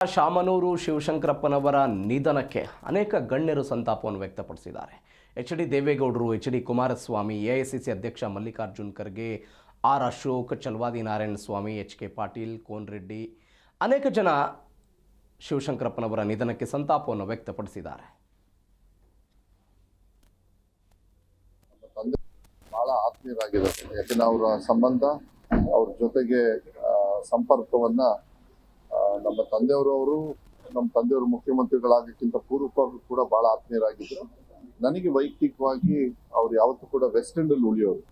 ಶಾಮನೂರು ಶಿವಶಂಕರಪ್ಪನವರ ನಿಧನಕ್ಕೆ ಅನೇಕ ಗಣ್ಯರು ಸಂತಾಪವನ್ನು ವ್ಯಕ್ತಪಡಿಸಿದ್ದಾರೆ. ಎಚ್.ಡಿ. ದೇವೇಗೌಡರು, ಎಚ್.ಡಿ. ಕುಮಾರಸ್ವಾಮಿ, ಎಐಸಿಸಿ ಅಧ್ಯಕ್ಷ ಮಲ್ಲಿಕಾರ್ಜುನ್ ಖರ್ಗೆ, ಆರ್ ಅಶೋಕ್, ಚಲವಾದಿ ನಾರಾಯಣಸ್ವಾಮಿ, ಎಚ್.ಕೆ. ಪಾಟೀಲ್, ಕೋನ್ ರೆಡ್ಡಿ ಅನೇಕ ಜನ ಶಿವಶಂಕರಪ್ಪನವರ ನಿಧನಕ್ಕೆ ಸಂತಾಪವನ್ನು ವ್ಯಕ್ತಪಡಿಸಿದ್ದಾರೆ. ಬಹಳ ಆತ್ಮೀಯರಾಗಿದ್ದಾರೆ. ಯಾಕಂದ್ರೆ ಅವರ ಸಂಬಂಧ, ಅವ್ರ ಜೊತೆಗೆ ಸಂಪರ್ಕವನ್ನ ನಮ್ಮ ತಂದೆಯವರು ಮುಖ್ಯಮಂತ್ರಿಗಳಾಗಕ್ಕಿಂತ ಪೂರ್ವಕವಾಗಿ ಕೂಡ ಬಹಳ ಆತ್ಮೀಯರಾಗಿದ್ದರು. ನನಗೆ ವೈಯಕ್ತಿಕವಾಗಿ ಅವ್ರು ಯಾವತ್ತೂ ಕೂಡ ವೆಸ್ಟ್ ಎಂಡ್ ಅಲ್ಲಿ ಉಳಿಯೋರು.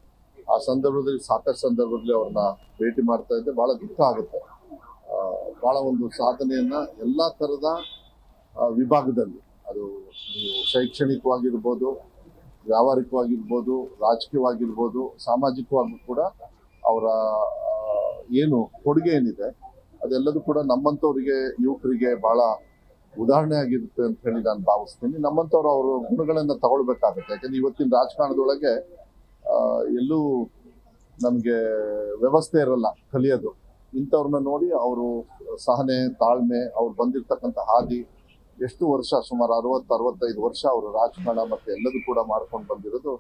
ಆ ಸಂದರ್ಭದಲ್ಲಿ ಸಾಕಷ್ಟು ಸಂದರ್ಭದಲ್ಲಿ ಅವ್ರನ್ನ ಭೇಟಿ ಮಾಡ್ತಾ ಇದ್ದೆ. ಬಹಳ ದುಃಖ ಆಗುತ್ತೆ. ಬಹಳ ಒಂದು ಸಾಧನೆಯನ್ನ ಎಲ್ಲಾ ತರದ ವಿಭಾಗದಲ್ಲಿ, ಅದು ಶೈಕ್ಷಣಿಕವಾಗಿರ್ಬೋದು, ವ್ಯಾವಹಾರಿಕವಾಗಿರ್ಬೋದು, ರಾಜಕೀಯವಾಗಿರ್ಬೋದು, ಸಾಮಾಜಿಕವಾಗಿ ಕೂಡ ಅವರ ಏನು ಕೊಡುಗೆ ಏನಿದೆ ಅದೆಲ್ಲದೂ ಕೂಡ ನಮ್ಮಂಥವ್ರಿಗೆ, ಯುವಕರಿಗೆ ಬಹಳ ಉದಾಹರಣೆ ಆಗಿರುತ್ತೆ ಅಂತ ಹೇಳಿ ನಾನು ಭಾವಿಸ್ತೀನಿ. ನಮ್ಮಂಥವ್ರು ಅವರು ಗುಣಗಳನ್ನ ತಗೊಳ್ಬೇಕಾಗುತ್ತೆ. ಯಾಕಂದ್ರೆ ಇವತ್ತಿನ ರಾಜಕಾರಣದೊಳಗೆ ಎಲ್ಲೂ ನಮಗೆ ವ್ಯವಸ್ಥೆ ಇರಲ್ಲ ಕಲಿಯೋದು. ಇಂಥವ್ರನ್ನ ನೋಡಿ ಅವರು ಸಹನೆ, ತಾಳ್ಮೆ, ಅವ್ರು ಬಂದಿರ್ತಕ್ಕಂಥ ಹಾದಿ, ಎಷ್ಟು ವರ್ಷ, ಸುಮಾರು 60-65 ವರ್ಷ ಅವರು ರಾಜಕಾರಣ ಮತ್ತೆ ಎಲ್ಲದೂ ಕೂಡ ಮಾಡ್ಕೊಂಡು ಬಂದಿರೋದು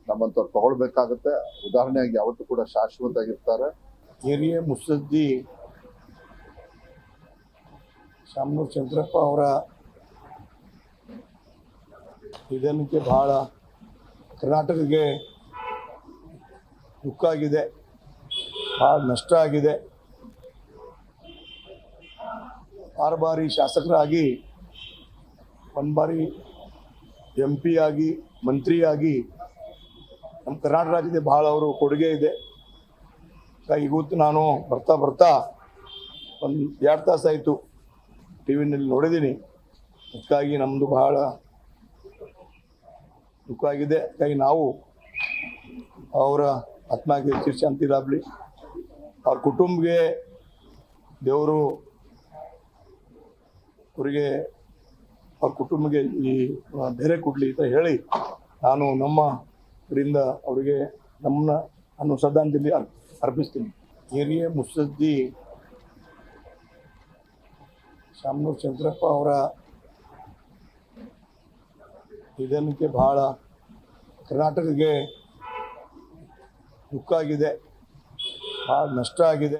ನಮ್ಮಂಥವ್ರು ತಗೊಳ್ಬೇಕಾಗತ್ತೆ. ಉದಾಹರಣೆಯಾಗಿ ಯಾವತ್ತೂ ಕೂಡ ಶಾಶ್ವತ ಆಗಿರ್ತಾರೆ. ಹಿರಿಯ ಮುತ್ಸದ್ದಿ ಶಾಮನೂರು ಶಂಕರಪ್ಪ ಅವರ ನಿಧನಕ್ಕೆ ಬಹಳ ಕರ್ನಾಟಕಕ್ಕೆ ದುಃಖ ಆಗಿದೆ, ಬಹಳ ನಷ್ಟ ಆಗಿದೆ. 6 ಬಾರಿ ಶಾಸಕರಾಗಿ, 1 ಬಾರಿ MP ಆಗಿ, ಮಂತ್ರಿಯಾಗಿ ನಮ್ಮ ಕರ್ನಾಟಕ ರಾಜ್ಯದ ಬಹಳ ಅವರು ಕೊಡುಗೆ ಇದೆ. ಇವತ್ತು ನಾನು ಬರ್ತಾ ಒಂದು 2 ತಾಸಾಯಿತು ಟಿವಿನಲ್ಲಿ ನೋಡಿದ್ದೀನಿ. ಅದಕ್ಕಾಗಿ ನಮ್ಮದು ಬಹಳ ದುಃಖ ಆಗಿದೆ. ಹಾಗಾಗಿ ನಾವು ಅವರ ಆತ್ಮಕ್ಕೆ ಚಿರಶಾಂತಿ ಲಾಭಲಿ, ಅವ್ರ ಕುಟುಂಬಕ್ಕೆ ದೇವರು ಅವರಿಗೆ, ಅವ್ರ ಕುಟುಂಬಕ್ಕೆ ಈ ಬೇರೆ ಕೊಡಲಿ ಅಂತ ಹೇಳಿ ನಾನು ನಮ್ಮ ಕಡೆಯಿಂದ ಅವರಿಗೆ ನಾನು ಶ್ರದ್ಧಾಂಜಲಿ ಅರ್ಪಿಸ್ತೀನಿ. ಹಿರಿಯ ಮುತ್ಸದ್ದಿ ಶಾಮನೂರು ಶಂಕರಪ್ಪ ಅವರ ನಿಧನಕ್ಕೆ ಬಹಳ ಕರ್ನಾಟಕಕ್ಕೆ ದುಃಖ ಆಗಿದೆ, ಬಹಳ ನಷ್ಟ ಆಗಿದೆ.